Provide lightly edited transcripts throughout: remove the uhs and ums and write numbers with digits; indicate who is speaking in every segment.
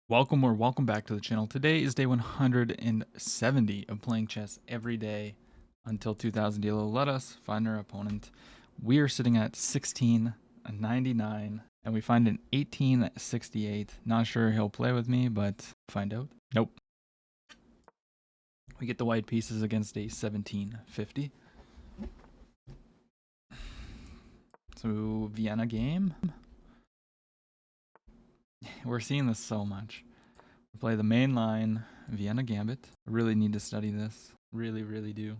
Speaker 1: Welcome or welcome back to the channel. Today is day 170 of playing chess every day until 2000 Elo. Let us find our opponent. We are sitting at 1699 and we find an 1868. Not sure he'll play with me, but find out. Nope. We get the white pieces against a 1750. So Vienna game. We're seeing this so much. We play the main line, Vienna Gambit. I really need to study this. Really, really do.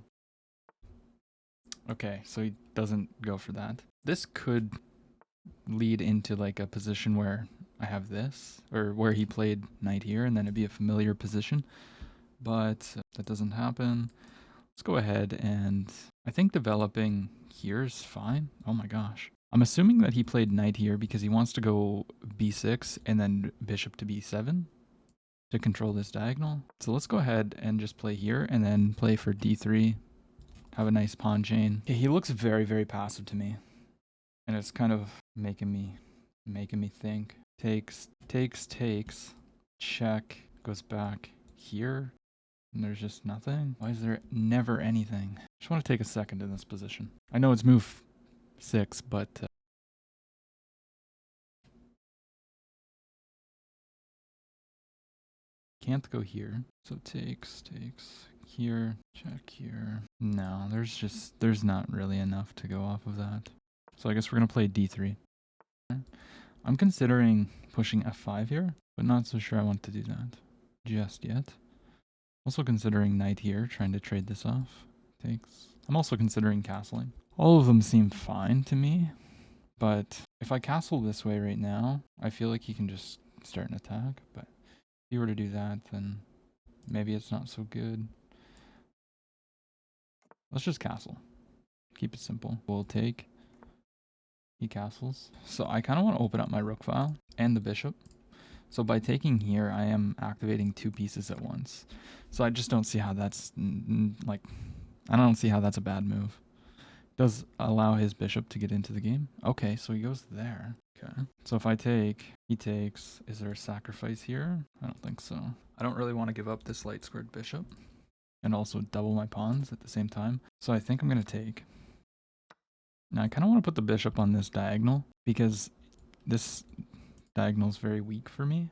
Speaker 1: Okay, so he doesn't go for that. This could lead into like a position where I have this, or where he played knight here, and then it'd be a familiar position. But that doesn't happen. Let's go ahead and I think developing here is fine. Oh my gosh. I'm assuming that he played knight here because he wants to go b6 and then bishop to b7 to control this diagonal. So let's go ahead and just play here and then play for d3. Have a nice pawn chain. Okay, he looks very, very passive to me. And it's kind of making me think. Takes, check, goes back here. And there's just nothing. Why is there never anything? Just want to take a second in this position. I know it's move 6, but can't go here. So takes here, check here. No, there's not really enough to go off of that. So I guess we're gonna play d3. I'm considering pushing f5 here, but not so sure I want to do that just yet. Also considering knight here, trying to trade this off. Takes. I'm also considering castling. All of them seem fine to me, but if I castle this way right now, I feel like he can just start an attack, but if he were to do that, then maybe it's not so good. Let's just castle. Keep it simple. We'll take. He castles. So I kind of want to open up my rook file and the bishop. So by taking here, I am activating two pieces at once. So I just don't see how that's like, I don't see how that's a bad move. Does allow his bishop to get into the game. Okay, so he goes there. Okay. So if I take, he takes, is there a sacrifice here? I don't think so. I don't really want to give up this light squared bishop and also double my pawns at the same time. So I think I'm going to take. Now I kind of want to put the bishop on this diagonal because this diagonal is very weak for me.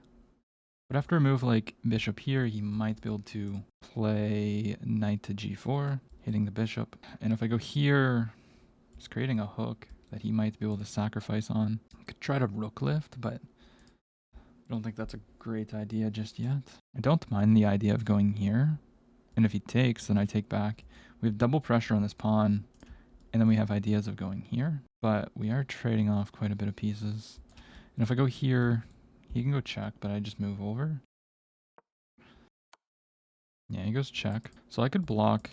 Speaker 1: But after a move like bishop here, he might be able to play knight to g4, hitting the bishop. And if I go here, it's creating a hook that he might be able to sacrifice on. I could try to rook lift, but I don't think that's a great idea just yet. I don't mind the idea of going here. And if he takes, then I take back. We have double pressure on this pawn, and then we have ideas of going here. But we are trading off quite a bit of pieces. And if I go here, he can go check, but I just move over. Yeah, he goes check. So I could block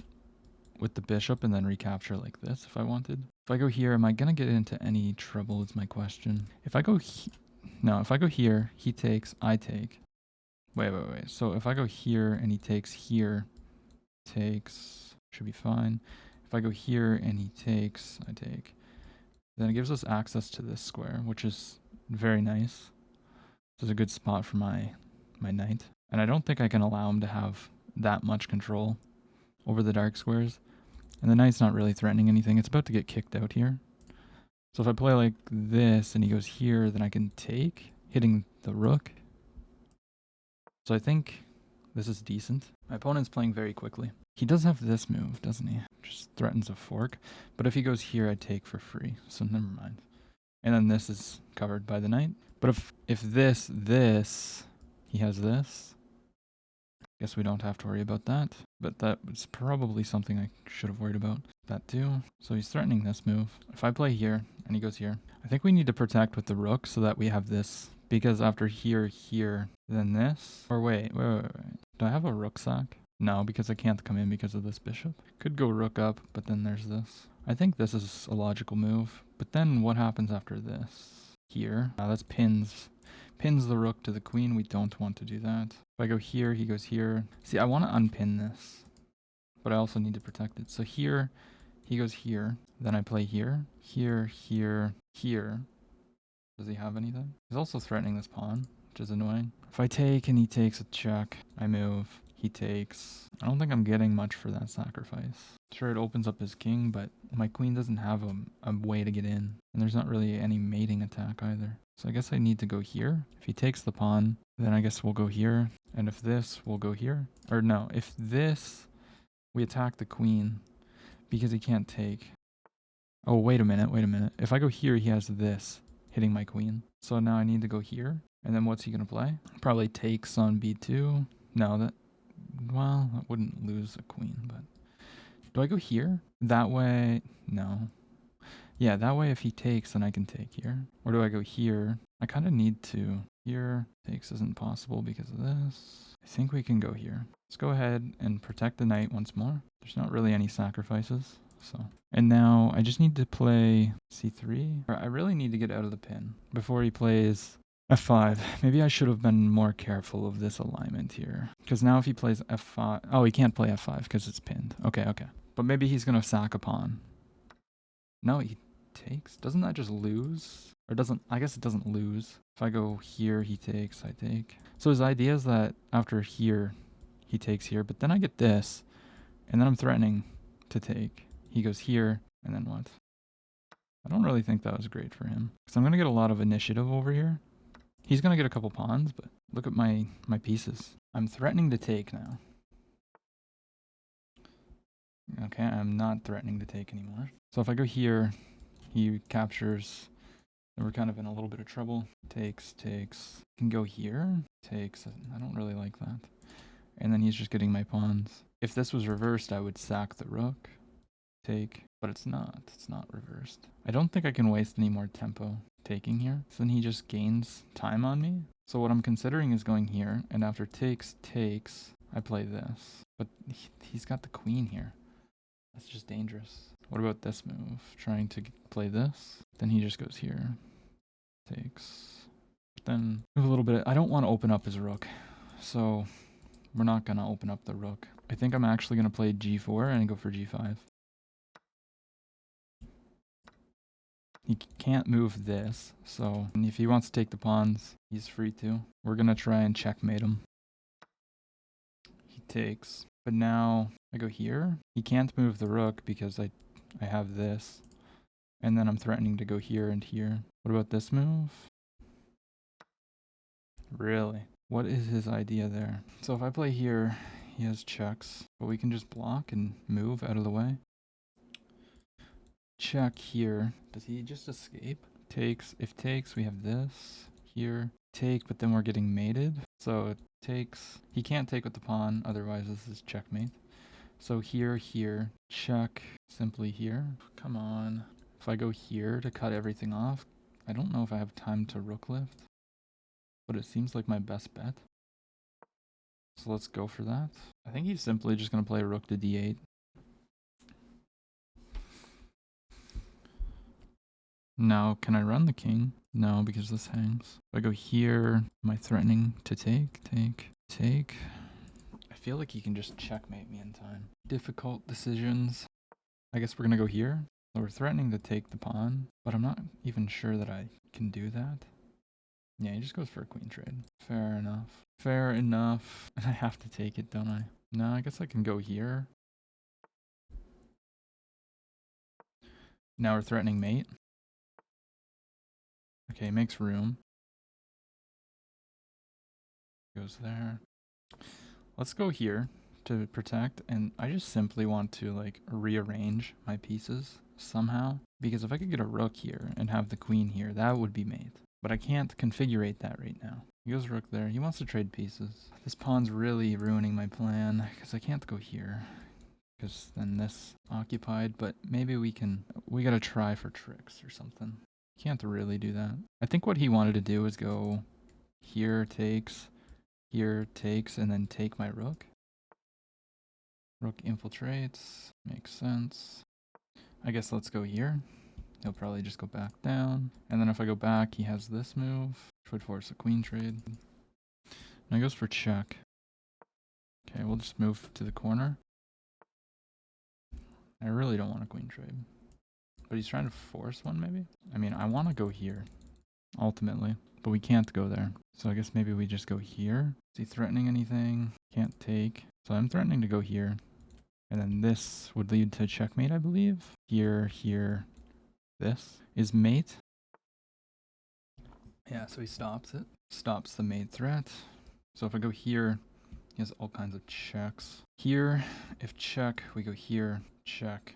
Speaker 1: with the bishop and then recapture like this if I wanted. If I go here, am I going to get into any trouble is my question. If I go no, if I go here, he takes, I take. Wait. So if I go here and he takes here, takes, should be fine. If I go here and he takes, I take. Then it gives us access to this square, which is very nice. This is a good spot for my knight. And I don't think I can allow him to have that much control over the dark squares. And the knight's not really threatening anything. It's about to get kicked out here. So if I play like this and he goes here, then I can take, hitting the rook. So I think this is decent. My opponent's playing very quickly. He does have this move, doesn't he? Just threatens a fork. But if he goes here, I take for free. So never mind. And then this is covered by the knight. But if this, he has this, guess we don't have to worry about that. But that was probably something I should have worried about. That too. So he's threatening this move. If I play here and he goes here, I think we need to protect with the rook so that we have this. Because after here, then this. Or wait. Do I have a rook sack? No, because I can't come in because of this bishop. Could go rook up, but then there's this. I think this is a logical move. But then what happens after this? Here. That's pins the rook to the queen. We don't want to do that. If I go here, he goes here. See, I want to unpin this, but I also need to protect it. So here, he goes here. Then I play here. Here. Does he have anything? He's also threatening this pawn. which is annoying. If I take and he takes a check, I move. He takes. I don't think I'm getting much for that sacrifice. Sure, it opens up his king, but my queen doesn't have a way to get in. And there's not really any mating attack either. So I guess I need to go here. If he takes the pawn, then I guess we'll go here. And if this, we'll go here. Or no, if this, we attack the queen because he can't take. Oh, wait a minute, wait a minute. If I go here, he has this hitting my queen. So now I need to go here. And then what's he going to play? Probably takes on b2. No, that wouldn't lose a queen, but do I go here? That way, no. Yeah, that way if he takes, then I can take here. Or do I go here? I kind of need to. Here, takes isn't possible because of this. I think we can go here. Let's go ahead and protect the knight once more. There's not really any sacrifices, so. And now I just need to play c3. I really need to get out of the pin before he plays f5. Maybe I should have been more careful of this alignment here. Because now if he plays f5... Oh, he can't play f5 because it's pinned. Okay. But maybe he's going to sack a pawn. No, he takes. Doesn't that just lose? Or doesn't... I guess it doesn't lose. If I go here, he takes, I take. So his idea is that after here, he takes here. But then I get this. And then I'm threatening to take. He goes here. And then what? I don't really think that was great for him. Because I'm going to get a lot of initiative over here. He's going to get a couple pawns, but look at my pieces. I'm threatening to take now. Okay, I'm not threatening to take anymore. So if I go here, he captures. Then we're kind of in a little bit of trouble. Takes. Can go here. Takes. I don't really like that. And then he's just getting my pawns. If this was reversed, I would sack the rook. Take. But it's not. It's not reversed. I don't think I can waste any more tempo taking here. So then he just gains time on me. So what I'm considering is going here. And after takes, I play this. But he's got the queen here. That's just dangerous. What about this move? Trying to play this. Then he just goes here. Takes. Then move a little bit. I don't want to open up his rook. So we're not going to open up the rook. I think I'm actually going to play g4 and go for g5. He can't move this, so if he wants to take the pawns, he's free to. We're going to try and checkmate him. He takes. But now I go here. He can't move the rook because I have this. And then I'm threatening to go here and here. What about this move? Really? What is his idea there? So if I play here, he has checks. But we can just block and move out of the way. Check here. Does he just escape? Takes. If takes, we have this here. Take, but then we're getting mated. So it takes. He can't take with the pawn, otherwise this is checkmate. So here, check, simply here. Come on. If I go here to cut everything off, I don't know if I have time to rook lift, but it seems like my best bet. So let's go for that. I think he's simply just going to play rook to d8. Now, can I run the king? No, because this hangs. If I go here, am I threatening to take? Take. I feel like he can just checkmate me in time. Difficult decisions. I guess we're going to go here. So we're threatening to take the pawn, but I'm not even sure that I can do that. Yeah, he just goes for a queen trade. Fair enough. Fair enough. And I have to take it, don't I? No, I guess I can go here. Now we're threatening mate. Okay, makes room. Goes there. Let's go here to protect, and I just simply want to like rearrange my pieces somehow, because if I could get a rook here and have the queen here, that would be mate. But I can't configure that right now. He goes rook there. He wants to trade pieces. This pawn's really ruining my plan because I can't go here because then this occupied, but maybe we gotta try for tricks or something. Can't really do that. I think what he wanted to do is go here takes, and then take my rook. Rook infiltrates. Makes sense. I guess let's go here. He'll probably just go back down. And then if I go back, he has this move, which would force a queen trade. And he goes for check. Okay, we'll just move to the corner. I really don't want a queen trade. But he's trying to force one, maybe? I mean, I want to go here, ultimately. but we can't go there. So I guess maybe we just go here. Is he threatening anything? Can't take. So I'm threatening to go here. And then this would lead to checkmate, I believe. Here, here, this is mate. Yeah, so he stops it. Stops the mate threat. So if I go here, he has all kinds of checks. Here, if check, we go here, check,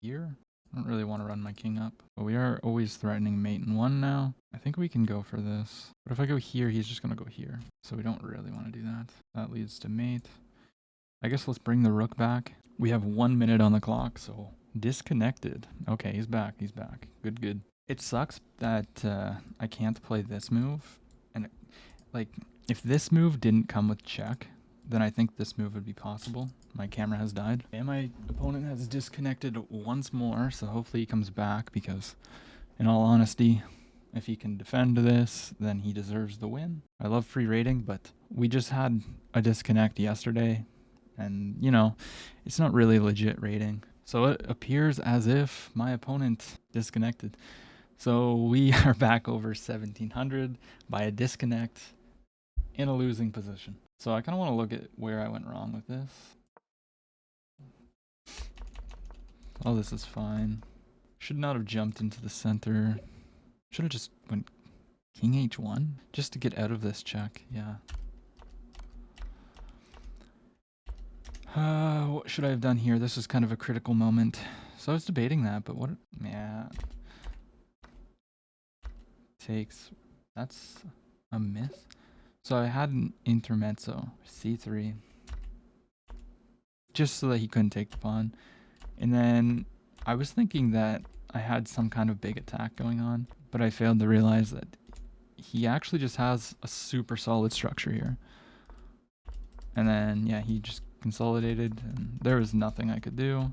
Speaker 1: here. I don't really want to run my king up, but we are always threatening mate in 1 now. I think we can go for this. But if I go here, he's just going to go here. So we don't really want to do that. That leads to mate. I guess let's bring the rook back. We have 1 minute on the clock, so disconnected. Okay, he's back. He's back. Good, good. It sucks that I can't play this move. And like, if this move didn't come with check, then I think this move would be possible. My camera has died. And my opponent has disconnected once more, so hopefully he comes back because, in all honesty, if he can defend this, then he deserves the win. I love free rating, but we just had a disconnect yesterday, and, you know, it's not really legit rating. So it appears as if my opponent disconnected. So we are back over 1700 by a disconnect in a losing position. So I kind of want to look at where I went wrong with this. Oh, this is fine. Should not have jumped into the center. Should have just went king h1 just to get out of this check. Yeah. What should I have done here? This is kind of a critical moment. So I was debating that, but what? Yeah. Takes. That's a miss. So I had an intermezzo, c3, just so that he couldn't take the pawn. And then I was thinking that I had some kind of big attack going on, but I failed to realize that he actually just has a super solid structure here. And then, yeah, he just consolidated, and there was nothing I could do.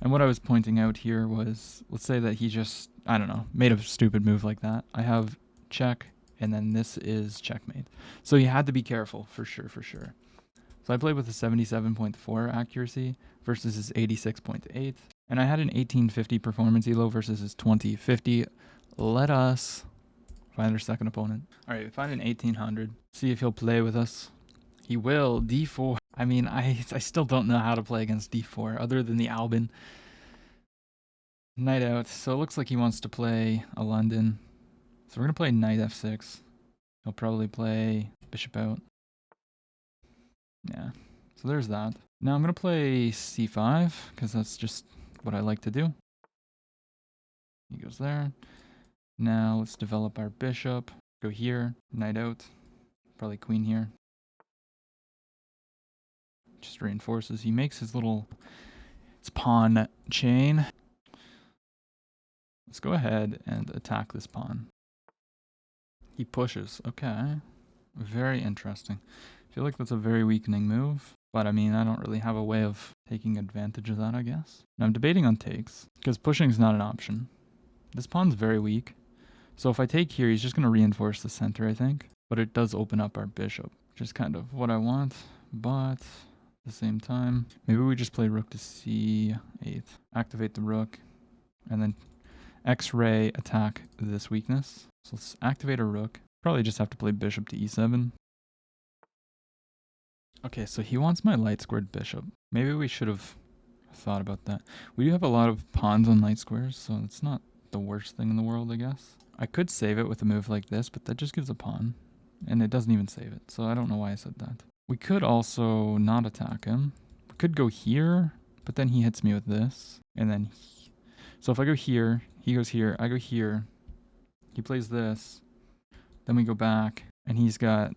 Speaker 1: And what I was pointing out here was, let's say that he just, I don't know, made a stupid move like that. I have check, and then this is checkmate. So you had to be careful, for sure, for sure. So I played with a 77.4 accuracy versus his 86.8. And I had an 1850 performance elo versus his 2050. Let us find our second opponent. All right, we find an 1800. See if he'll play with us. He will. D4. I mean, I still don't know how to play against D4 other than the Albin. Knight out. So it looks like he wants to play a London. So we're going to play knight f6. He'll probably play bishop out. Yeah. So there's that. Now I'm going to play c5 because that's just what I like to do. He goes there. Now let's develop our bishop. Go here. Knight out. Probably queen here. Just reinforces. He makes his little pawn chain. Let's go ahead and attack this pawn. He pushes. Okay. Very interesting. I feel like that's a very weakening move. But I mean, I don't really have a way of taking advantage of that, I guess. Now I'm debating on takes, because pushing is not an option. This pawn's very weak. So if I take here, he's just going to reinforce the center, I think. But it does open up our bishop, which is kind of what I want. But at the same time, maybe we just play rook to c8. Activate the rook. And then X-ray attack this weakness. So let's activate a rook. Probably just have to play bishop to e7. Okay, so he wants my light squared bishop. Maybe we should have thought about that. We do have a lot of pawns on light squares, so it's not the worst thing in the world, I guess. I could save it with a move like this, but that just gives a pawn. And it doesn't even save it, so I don't know why I said that. We could also not attack him. We could go here, but then he hits me with this. And then so if I go here, he goes here, I go here. He plays this. Then we go back, and he's got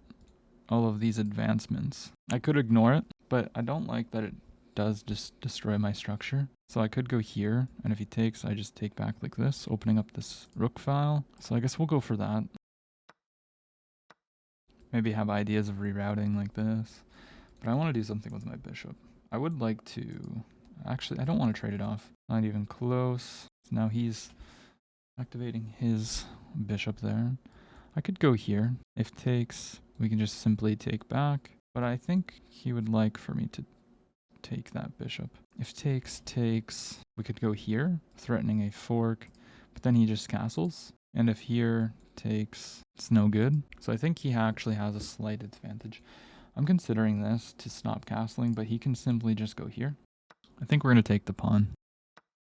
Speaker 1: all of these advancements. I could ignore it, but I don't like that it does just destroy my structure. So I could go here, and if he takes, I just take back like this, opening up this rook file. So I guess we'll go for that. Maybe have ideas of rerouting like this. But I want to do something with my bishop. I would like to... Actually, I don't want to trade it off. Not even close. So now he's activating his bishop there. I could go here. If takes, we can just simply take back. But I think he would like for me to take that bishop. If takes, we could go here, threatening a fork. But then he just castles. And if here takes, it's no good. So I think he actually has a slight advantage. I'm considering this to stop castling, but he can simply just go here. I think we're going to take the pawn.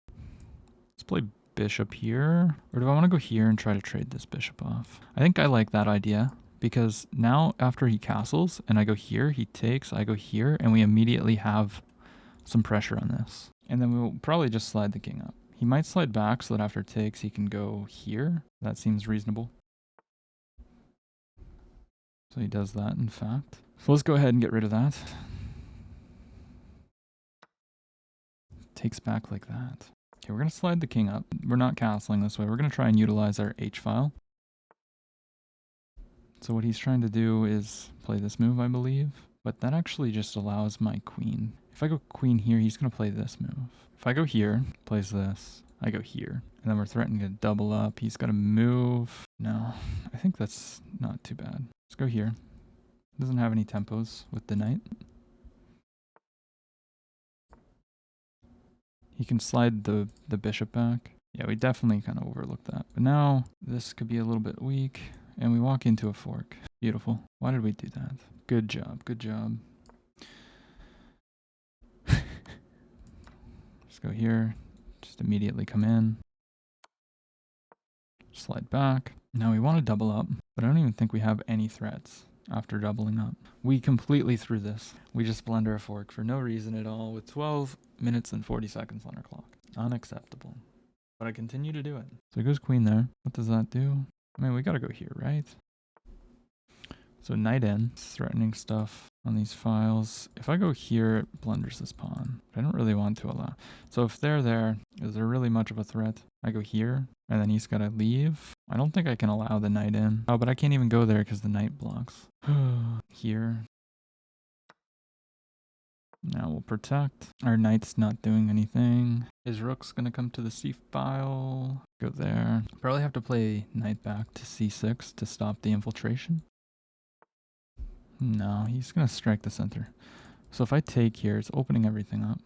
Speaker 1: Let's play bishop here. Or do I want to go here and try to trade this bishop off? I think I like that idea. Because now after he castles and I go here, he takes, I go here, and we immediately have some pressure on this. And then we'll probably just slide the king up. He might slide back so that after takes he can go here. That seems reasonable. So he does that, in fact. So let's go ahead and get rid of that. Takes back like that. Okay, we're going to slide the king up. We're not castling this way. We're going to try and utilize our h-file. So what he's trying to do is play this move, I believe. But that actually just allows my queen. If I go queen here, he's going to play this move. If I go here, plays this, I go here. And then we're threatening to double up. He's got to move. No, I think that's not too bad. Let's go here. Doesn't have any tempos with the knight. He can slide the bishop back. Yeah, we definitely kind of overlooked that. But now this could be a little bit weak. And we walk into a fork. Beautiful. Why did we do that? Good job. Good job. Just go here. Just immediately come in. Slide back. Now we want to double up, but I don't even think we have any threats after doubling up. We completely threw this. We just blunder a fork for no reason at all with 12 minutes and 40 seconds on our clock. Unacceptable. But I continue to do it. So it goes queen there. What does that do? I mean, we gotta go here, right? So knight in, threatening stuff on these files. If I go here, it blunders this pawn. I don't really want to allow. So if they're there, is there really much of a threat? I go here, and then he's gotta leave. I don't think I can allow the knight in. Oh, but I can't even go there because the knight blocks. Here. Now we'll protect. Our knight's not doing anything. His rook's gonna come to the c-file. Go there. Probably have to play knight back to c6 to stop the infiltration. No, he's gonna strike the center. So if I take here, it's opening everything up.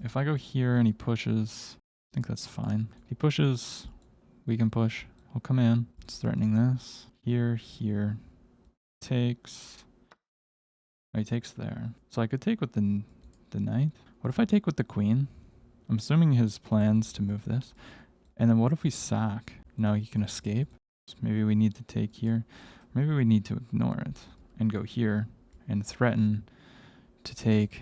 Speaker 1: If I go here and he pushes, I think that's fine. If he pushes, we can push. He'll come in. It's threatening this. Here, here. Takes. Oh, he takes there. So I could take with the knight. What if I take with the queen? I'm assuming his plans to move this. And then what if we sack? No, he can escape. So maybe we need to take here. Maybe we need to ignore it and go here and threaten to take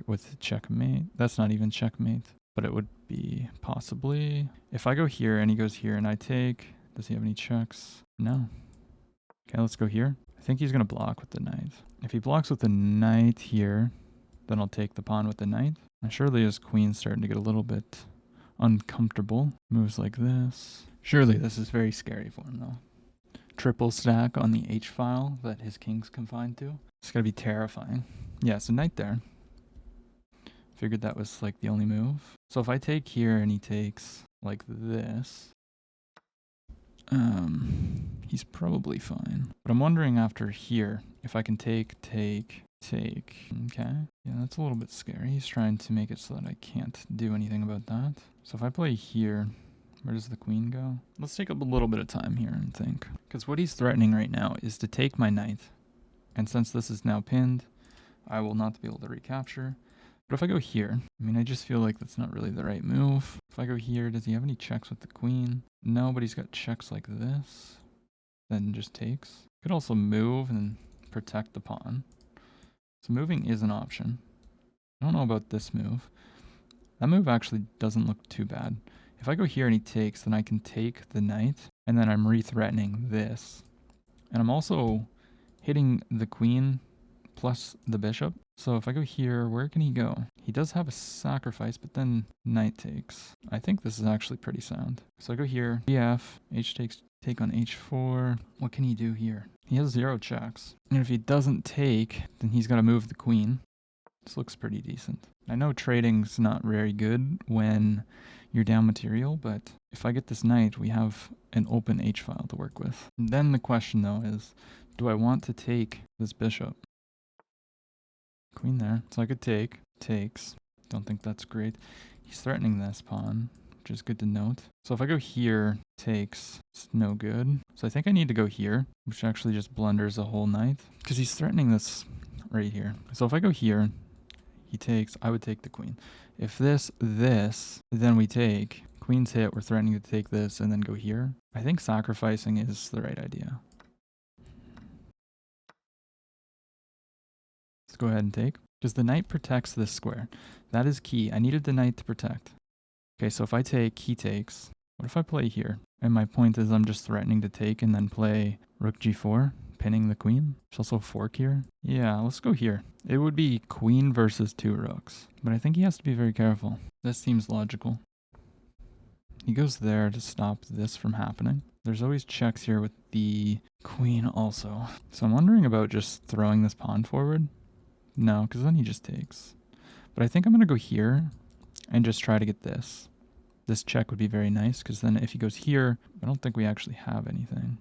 Speaker 1: with checkmate. That's not even checkmate, but it would be possibly. If I go here and he goes here and I take, does he have any checks? No. Okay, let's go here. I think he's going to block with the knight. If he blocks with the knight here, then I'll take the pawn with the knight. And surely his queen's starting to get a little bit uncomfortable. Moves like this. Surely this is very scary for him though. Triple stack on the h-file that his king's confined to. It's going to be terrifying. Yeah, so knight there. Figured that was like the only move. So if I take here and he takes like this, he's probably fine. But I'm wondering after here, if I can take. Okay. Yeah, that's a little bit scary. He's trying to make it so that I can't do anything about that. So if I play here, where does the queen go? Let's take up a little bit of time here and think. Because what he's threatening right now is to take my knight. And since this is now pinned, I will not be able to recapture. But if I go here, I mean, I just feel like that's not really the right move. If I go here, does he have any checks with the queen? No, but he's got checks like this. Then just takes. Could also move and protect the pawn. So moving is an option. I don't know about this move. That move actually doesn't look too bad. If I go here and he takes, then I can take the knight, and then I'm re-threatening this. And I'm also hitting the queen plus the bishop. So if I go here, where can he go? He does have a sacrifice, but then knight takes. I think this is actually pretty sound. So I go here, bf, h takes, take on h4. What can he do here? He has 0 checks. And if he doesn't take, then he's got to move the queen. This looks pretty decent. I know trading's not very good when you're down material, but if I get this knight, we have an open h-file to work with. And then the question though is, do I want to take this bishop? Queen there. So I could take. Takes. Don't think that's great. He's threatening this pawn. which is good to note. So if I go here, takes, it's no good. So I think I need to go here, which actually just blunders the whole knight, because he's threatening this right here. So if I go here, he takes, I would take the queen. If this, then we take, queen's hit, we're threatening to take this and then go here. I think sacrificing is the right idea. Let's go ahead and take. Because the knight protects this square. That is key. I needed the knight to protect. Okay, so if I take, he takes. What if I play here? And my point is I'm just threatening to take and then play rook g4, pinning the queen. There's also a fork here. Yeah, let's go here. It would be queen versus 2 rooks. But I think he has to be very careful. This seems logical. He goes there to stop this from happening. There's always checks here with the queen also. So I'm wondering about just throwing this pawn forward. No, because then he just takes. But I think I'm going to go here and just try to get this. This check would be very nice, because then if he goes here, I don't think we actually have anything,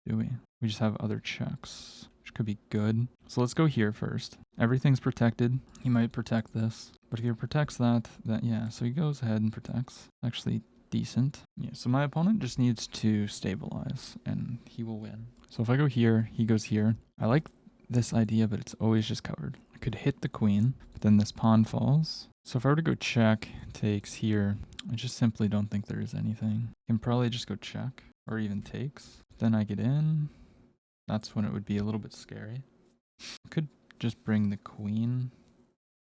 Speaker 1: do we? We just have other checks, which could be good. So let's go here first. Everything's protected. He might protect this. But if he protects that, then yeah. So he goes ahead and protects. Actually decent. Yeah, so my opponent just needs to stabilize, and he will win. So if I go here, he goes here. I like this idea, but it's always just covered. I could hit the queen, but then this pawn falls. So if I were to go check, takes here, I just simply don't think there is anything. I can probably just go check, or even takes. Then I get in. That's when it would be a little bit scary. I could just bring the queen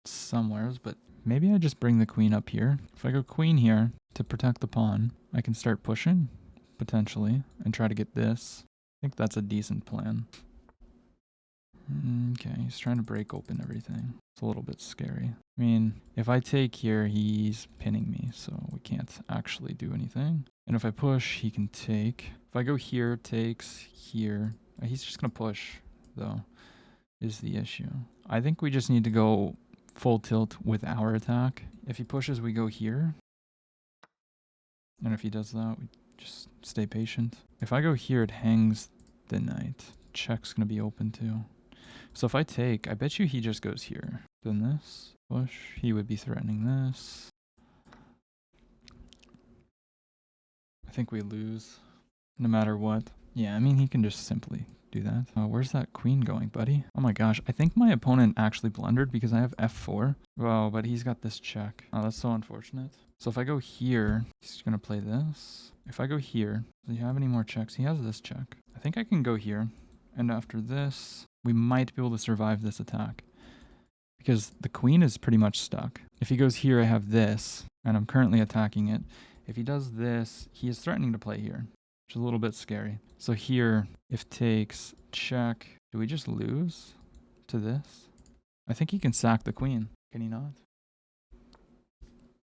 Speaker 1: somewheres, but maybe I just bring the queen up here. If I go queen here to protect the pawn, I can start pushing, potentially, and try to get this. I think that's a decent plan. Okay, he's trying to break open everything. It's a little bit scary. I mean, if I take here, he's pinning me, so we can't actually do anything. And if I push, he can take. If I go here, takes, here. He's just going to push, though, is the issue. I think we just need to go full tilt with our attack. If he pushes, we go here. And if he does that, we just stay patient. If I go here, it hangs the knight. Check's going to be open, too. So if I take, I bet you he just goes here. Then this, push, he would be threatening this. I think we lose, no matter what. Yeah, I mean, he can just simply do that. Where's that queen going, buddy? Oh my gosh, I think my opponent actually blundered because I have f4. Wow, but he's got this check. Oh, that's so unfortunate. So if I go here, he's gonna play this. If I go here, does he have any more checks? He has this check. I think I can go here. And after this, we might be able to survive this attack, because the queen is pretty much stuck. If he goes here, I have this, and I'm currently attacking it. If he does this, he is threatening to play here, which is a little bit scary. So here, if takes, check, do we just lose to this? I think he can sack the queen. Can he not?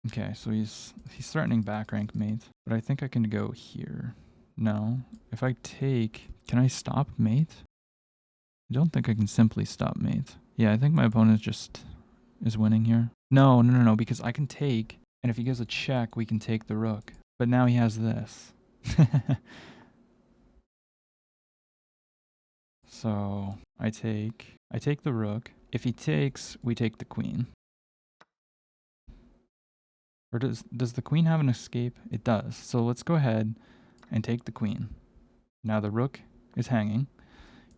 Speaker 1: Okay, so he's threatening back rank mate, but I think I can go here. No. If I take, can I stop mate? I don't think I can simply stop mate. Yeah, I think my opponent just is winning here. No, because I can take, and if he gives a check, we can take the rook. But now he has this. So I take the rook. If he takes, we take the queen. Or does the queen have an escape? It does. So let's go ahead and take the queen. Now the rook is hanging.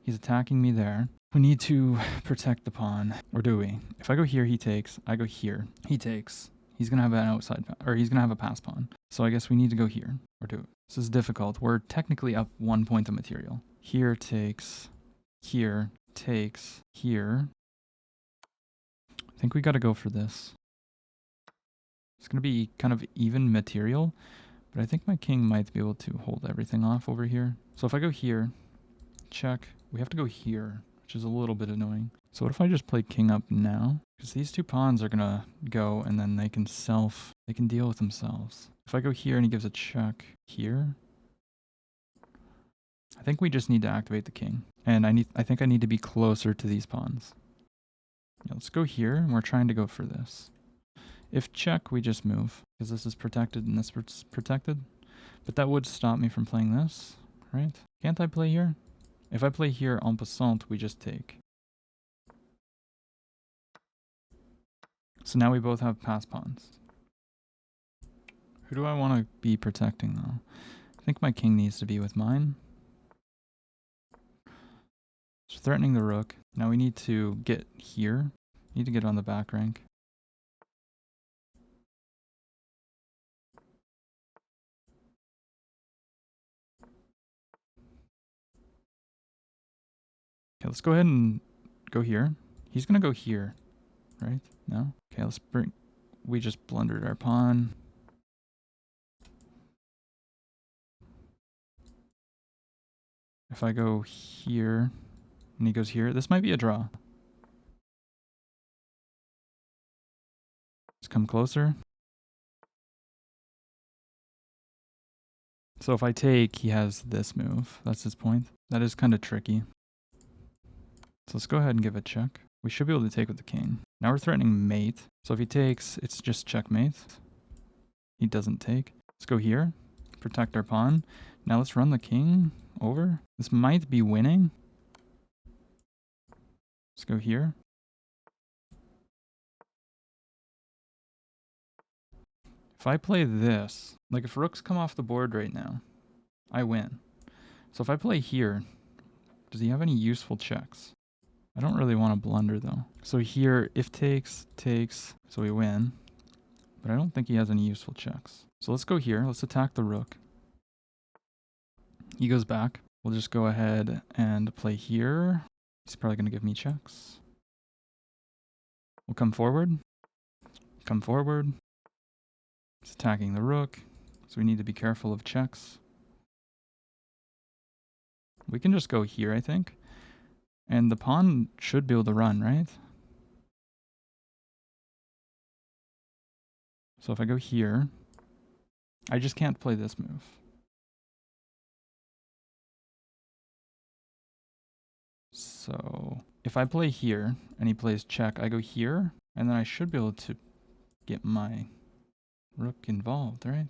Speaker 1: He's attacking me there. We need to protect the pawn. Or do we? If I go here, he takes. I go here. He takes. He's going to have an outside, or he's going to have a pass pawn. So I guess we need to go here. Or do it. This is difficult. We're technically up 1 point of material. Here takes. Here takes. Here. I think we got to go for this. It's going to be kind of even material, but I think my king might be able to hold everything off over here. So if I go here, check, we have to go here, which is a little bit annoying. So what if I just play king up now? Because these two pawns are going to go, and then they can deal with themselves. If I go here and he gives a check here, I think we just need to activate the king. And I think I need to be closer to these pawns. Yeah, let's go here, and we're trying to go for this. If check, we just move, because this is protected and this is protected. But that would stop me from playing this, right? Can't I play here? If I play here en passant, we just take. So now we both have pass pawns. Who do I want to be protecting, though? I think my king needs to be with mine. It's threatening the rook. Now we need to get here. Need to get on the back rank. Okay, let's go ahead and go here. He's gonna go here, right? No? Okay, let's bring... We just blundered our pawn. If I go here, and he goes here, this might be a draw. Let's come closer. So if I take, he has this move. That's his point. That is kind of tricky. So let's go ahead and give a check. We should be able to take with the king. Now we're threatening mate. So if he takes, it's just checkmate. He doesn't take. Let's go here. Protect our pawn. Now let's run the king over. This might be winning. Let's go here. If I play this, like if rooks come off the board right now, I win. So if I play here, does he have any useful checks? I don't really want to blunder though. So here, if takes, takes, so we win. But I don't think he has any useful checks. So let's go here. Let's attack the rook. He goes back. We'll just go ahead and play here. He's probably going to give me checks. We'll come forward. Come forward. It's attacking the rook. So we need to be careful of checks. We can just go here, I think. And the pawn should be able to run, right? So if I go here, I just can't play this move. So if I play here and he plays check, I go here, and then I should be able to get my rook involved, right?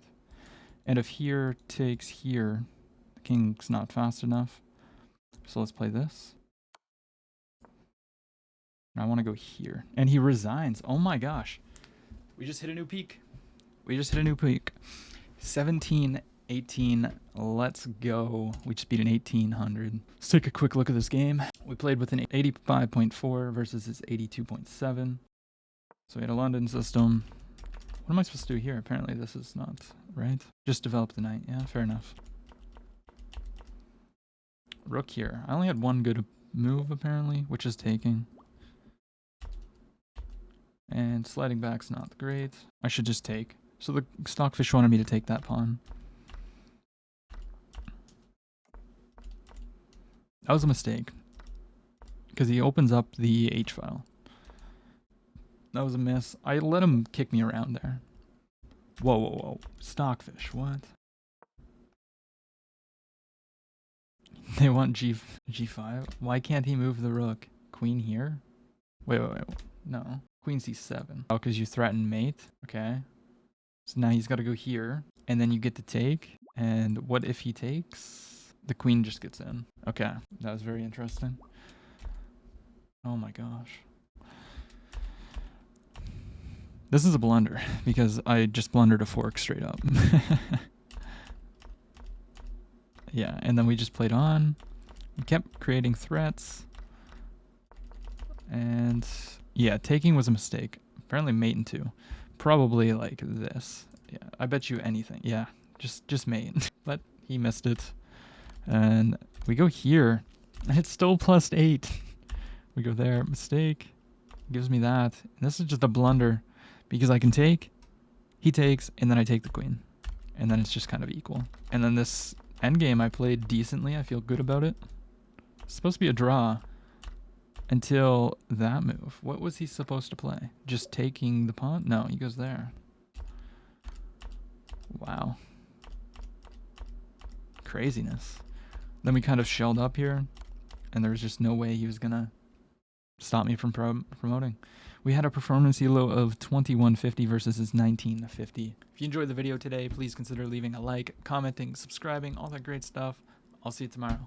Speaker 1: And if here takes here, the king's not fast enough. So let's play this. I want to go here. And he resigns. Oh my gosh. We just hit a new peak. We just hit a new peak. 17, 18. Let's go. We just beat an 1800. Let's take a quick look at this game. We played with an 85.4 versus his 82.7. So we had a London system. What am I supposed to do here? Apparently this is not right. Just develop the knight. Yeah, fair enough. Rook here. I only had one good move apparently, which is taking. And sliding back's not great. I should just take. So the Stockfish wanted me to take that pawn. That was a mistake. Because he opens up the H-file. That was a miss. I let him kick me around there. Whoa, whoa, whoa. Stockfish, what? They want G5? Why can't he move the rook? Queen here? Wait. No. Queen C7. Oh, because you threaten mate? Okay. So now he's got to go here. And then you get to take. And what if he takes? The queen just gets in. Okay. That was very interesting. Oh my gosh. This is a blunder. Because I just blundered a fork straight up. Yeah. And then we just played on. We kept creating threats. And... yeah, taking was a mistake. Apparently mate in 2. Probably like this. Yeah, I bet you anything. Yeah, just mate. But he missed it. And we go here. And it's still +8. We go there. Mistake. Gives me that. And this is just a blunder. Because I can take. He takes. And then I take the queen. And then it's just kind of equal. And then this endgame I played decently. I feel good about it. It's supposed to be a draw. Until that move. What was he supposed to play? Just taking the pawn? No, he goes there. Wow. Craziness. Then we kind of shelled up here. And there was just no way he was going to stop me from promoting. We had a performance elo of 2150 versus his 1950. If you enjoyed the video today, please consider leaving a like, commenting, subscribing, all that great stuff. I'll see you tomorrow.